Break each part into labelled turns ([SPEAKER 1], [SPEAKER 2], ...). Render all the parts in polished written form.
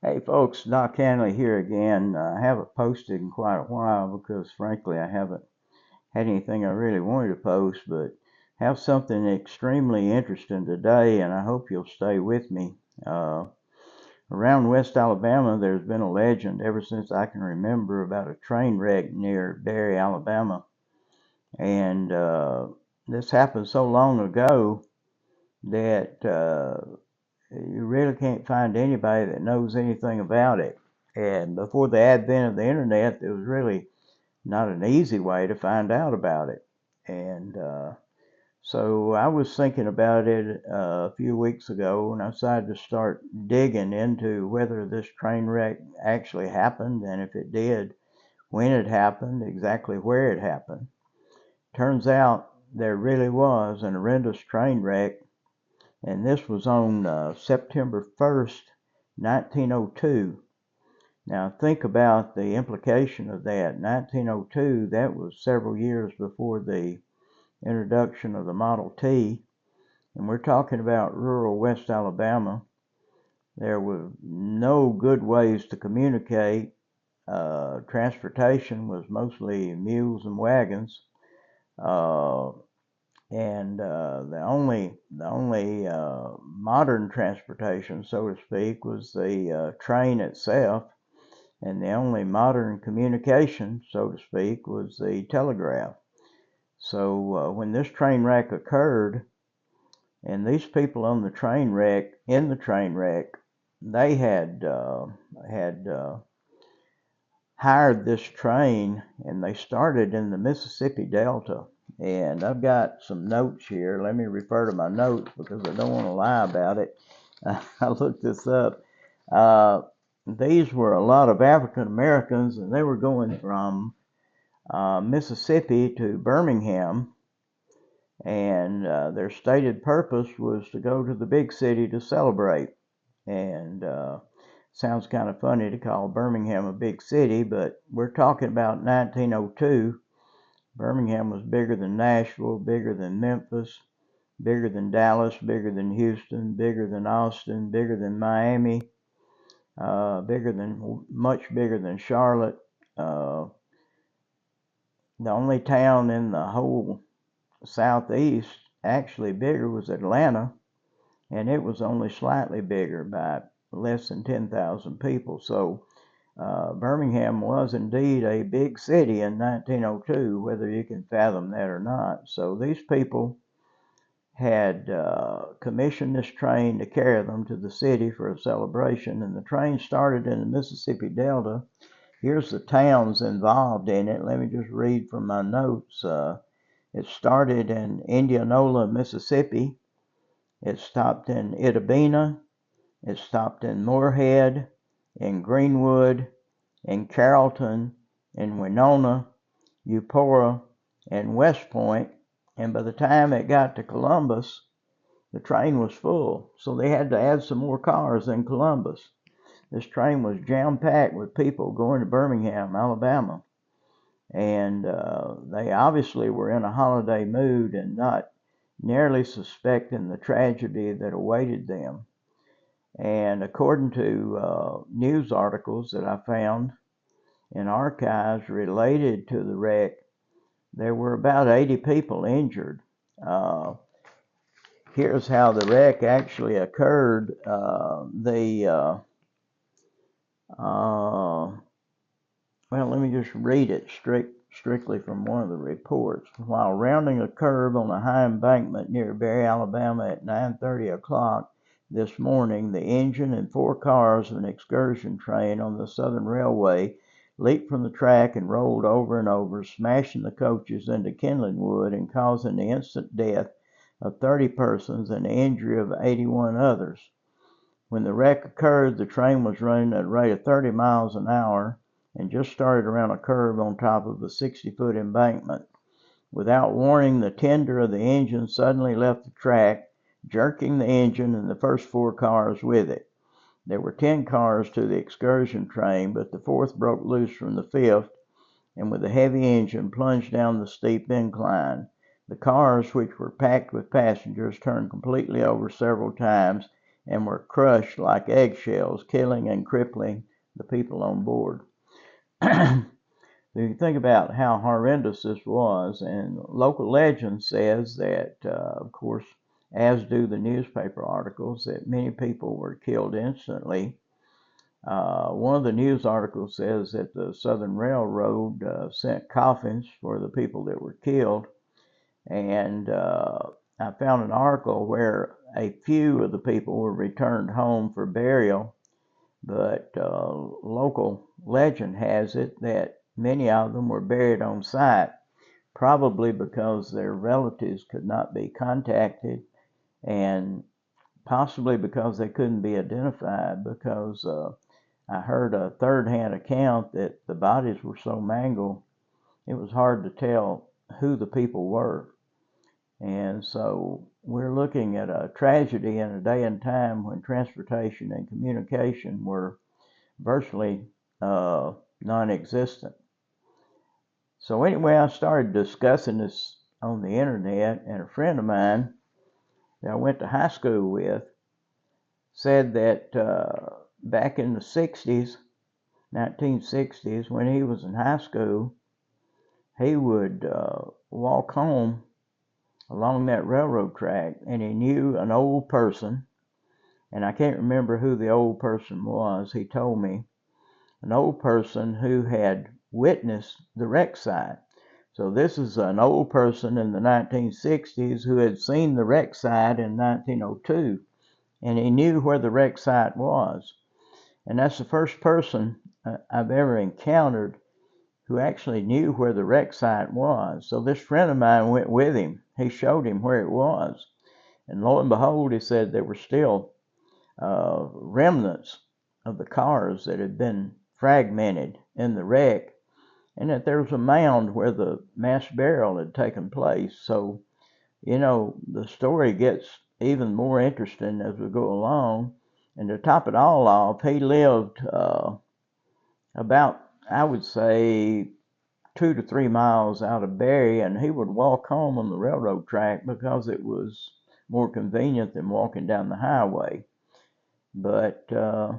[SPEAKER 1] Hey folks, Doc Hanley here again. I haven't posted in quite a while because frankly I haven't had anything I really wanted to post, but have something extremely interesting today and I hope you'll stay with me. Uh, Around West Alabama there's been a legend ever since I can remember about a train wreck near Berry, Alabama. And this happened so long ago that you really can't find anybody that knows anything about it. And before the advent of the internet, there was really not an easy way to find out about it. And so I was thinking about it a few weeks ago, and I decided to start digging into whether this train wreck actually happened, and if it did, when it happened, exactly where it happened. Turns out there really was an horrendous train wreck, and this was on September 1st, 1902. Now think about the implication of that. 1902, that was several years before the introduction of the Model T, and we're talking about rural West Alabama. There were no good ways to communicate. Transportation was mostly mules and wagons. Uh, and the only modern transportation, so to speak, was the train itself, and the only modern communication, so to speak, was the telegraph. So when this train wreck occurred, and these people on the train wreck, in the train wreck, they had hired this train, and they started in the Mississippi Delta. And I've got some notes here. Let me refer to my notes because I don't want to lie about it. I looked this up. Uh, these were a lot of African Americans, and they were going from Mississippi to Birmingham, and their stated purpose was to go to the big city to celebrate. And sounds kind of funny to call Birmingham a big city, but we're talking about 1902. Birmingham was bigger than Nashville, bigger than Memphis, bigger than Dallas, bigger than Houston, bigger than Austin, bigger than Miami, much bigger than Charlotte. Uh, the only town in the whole southeast actually bigger was Atlanta, and it was only slightly bigger by less than 10,000 people. So Birmingham was indeed a big city in 1902, whether you can fathom that or not. So these people had commissioned this train to carry them to the city for a celebration, and the train started in the Mississippi Delta. Here's the towns involved in it. Let me just read from my notes. It started in Indianola, Mississippi. It stopped in Itabena. It stopped in Moorhead, in Greenwood, in Carrollton, in Winona, Eupora, and West Point. And by the time it got to Columbus, the train was full. So they had to add some more cars in Columbus. This train was jam-packed with people going to Birmingham, Alabama. And they obviously were in a holiday mood and not nearly suspecting the tragedy that awaited them. And according to news articles that I found in archives related to the wreck, there were about 80 people injured. Uh, Here's how the wreck actually occurred. Well, let me just read it strictly from one of the reports. While rounding a curve on a high embankment near Berry, Alabama at 9:30 o'clock this morning, the engine and four cars of an excursion train on the Southern Railway leaped from the track and rolled over and over, smashing the coaches into kindling wood and causing the instant death of 30 persons and the injury of 81 others. When the wreck occurred, the train was running at a rate of 30 miles an hour and just started around a curve on top of a 60-foot embankment. Without warning, the tender of the engine suddenly left the track, jerking the engine and the first four cars with it. There were 10 cars to the excursion train, but the fourth broke loose from the fifth and with a heavy engine plunged down the steep incline. The cars, which were packed with passengers, turned completely over several times, and were crushed like eggshells, killing and crippling the people on board. You think about how horrendous this was, and local legend says that, of course, as do the newspaper articles, that many people were killed instantly. One of the news articles says that the Southern Railroad sent coffins for the people that were killed, and I found an article where a few of the people were returned home for burial, but local legend has it that many of them were buried on site, probably because their relatives could not be contacted, and possibly because they couldn't be identified, because I heard a third-hand account that the bodies were so mangled it was hard to tell who the people were. And so we're looking at a tragedy in a day and time when transportation and communication were virtually non-existent. So anyway, I started discussing this on the internet, and a friend of mine that I went to high school with said that back in the 60s, 1960s, when he was in high school, he would walk home along that railroad track, and he knew an old person, and I can't remember who the old person was. He told me an old person who had witnessed the wreck site. So this is an old person in the 1960s who had seen the wreck site in 1902, and he knew where the wreck site was. And that's the first person I've ever encountered who actually knew where the wreck site was. So this friend of mine went with him. He showed him where it was. And lo and behold, he said there were still remnants of the cars that had been fragmented in the wreck, and that there was a mound where the mass burial had taken place. So, you know, the story gets even more interesting as we go along. And to top it all off, he lived about, I would say, 2 to 3 miles out of Berry, and he would walk home on the railroad track because it was more convenient than walking down the highway. But the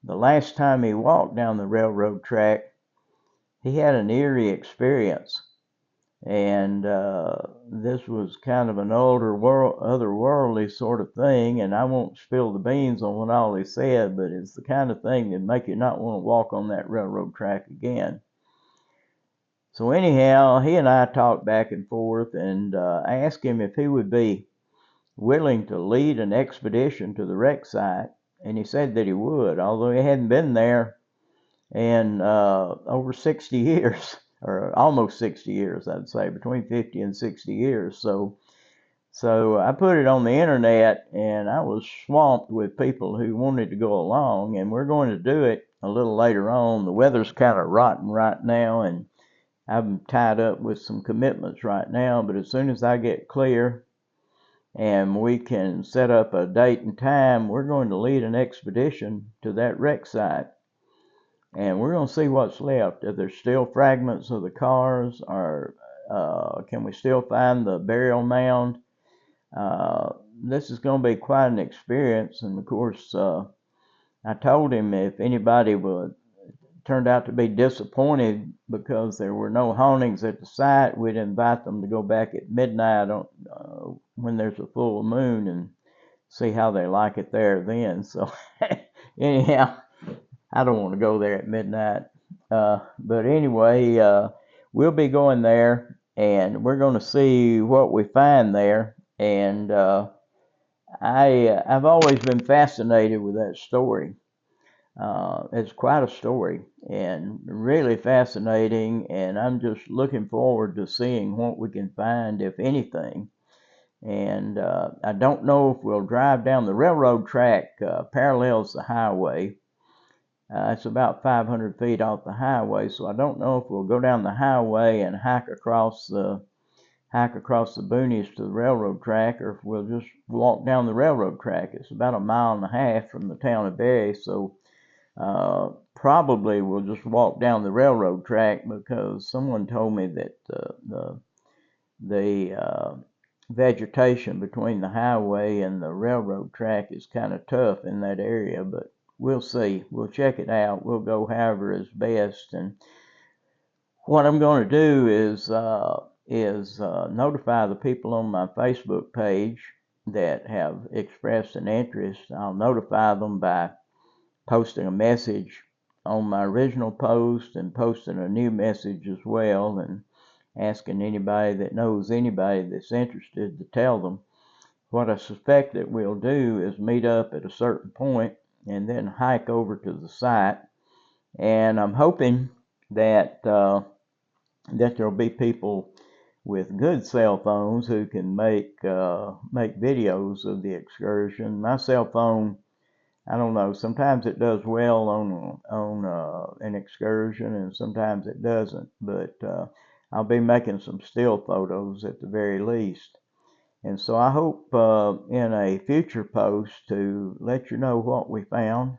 [SPEAKER 1] last time he walked down the railroad track, he had an eerie experience, and this was kind of an otherworldly sort of thing, and I won't spill the beans on what all he said, but it's the kind of thing that make you not want to walk on that railroad track again. So anyhow, he and I talked back and forth, and I asked him if he would be willing to lead an expedition to the wreck site, and he said that he would, although he hadn't been there in over 60 years, or almost 60 years, I'd say, between 50 and 60 years. So I put it on the internet, and I was swamped with people who wanted to go along, and we're going to do it a little later on. The weather's kind of rotten right now, and I'm tied up with some commitments right now, but as soon as I get clear and we can set up a date and time, we're going to lead an expedition to that wreck site. And we're going to see what's left. If there's still fragments of the cars, or can we still find the burial mound? This is going to be quite an experience. And of course, I told him if anybody turned out to be disappointed because there were no hauntings at the site, we'd invite them to go back at midnight when there's a full moon and see how they like it there then. So anyhow, I don't want to go there at midnight. But anyway, we'll be going there, and we're going to see what we find there. And I've always been fascinated with that story. It's quite a story and really fascinating, and I'm just looking forward to seeing what we can find, if anything. And I don't know if we'll drive down the railroad track, parallels the highway. It's about 500 feet off the highway, so I don't know if we'll go down the highway and hike across the boonies to the railroad track, or if we'll just walk down the railroad track. It's about a mile and a half from the town of Berry, so probably we'll just walk down the railroad track, because someone told me that the vegetation between the highway and the railroad track is kind of tough in that area, but we'll see. We'll check it out. We'll go however is best. And what I'm going to do is notify the people on my Facebook page that have expressed an interest. I'll notify them by posting a message on my original post and posting a new message as well, and asking anybody that knows anybody that's interested to tell them. What I suspect that we'll do is meet up at a certain point and then hike over to the site. And I'm hoping that there'll be people with good cell phones who can make videos of the excursion. My cell phone, I don't know, sometimes it does well on an excursion, and sometimes it doesn't. But I'll be making some still photos at the very least. And so I hope in a future post to let you know what we found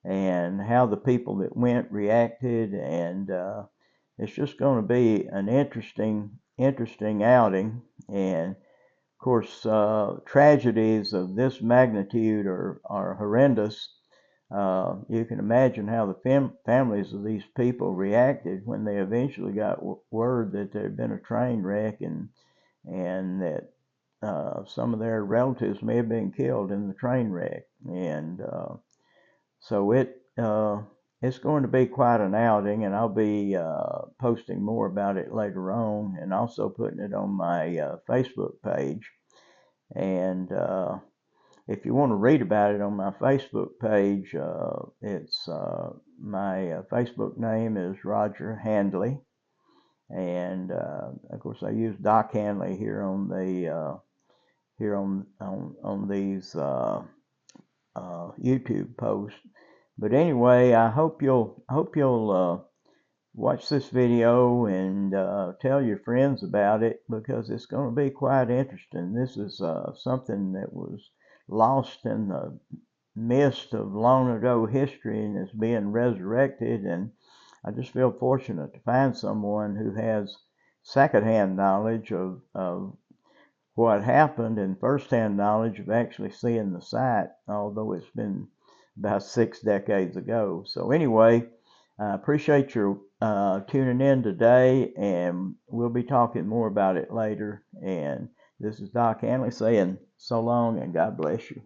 [SPEAKER 1] and how the people that went reacted. And it's just going to be an interesting outing. And of course, tragedies of this magnitude are horrendous. You can imagine how the families of these people reacted when they eventually got word that there had been a train wreck, and that some of their relatives may have been killed in the train wreck. And so it's going to be quite an outing, and I'll be posting more about it later on, and also putting it on my Facebook page. And if you want to read about it on my Facebook page, it's my Facebook name is Roger Handley, and of course I use Doc Handley here on the here on these YouTube posts. But anyway, I hope you'll watch this video and tell your friends about it, because it's going to be quite interesting. This is something that was lost in the mist of long ago history and is being resurrected, and I just feel fortunate to find someone who has secondhand knowledge of what happened and firsthand knowledge of actually seeing the site, although it's been about 6 decades ago. So anyway, I appreciate your tuning in today, and we'll be talking more about it later. And this is Doc Hanley saying so long, and God bless you.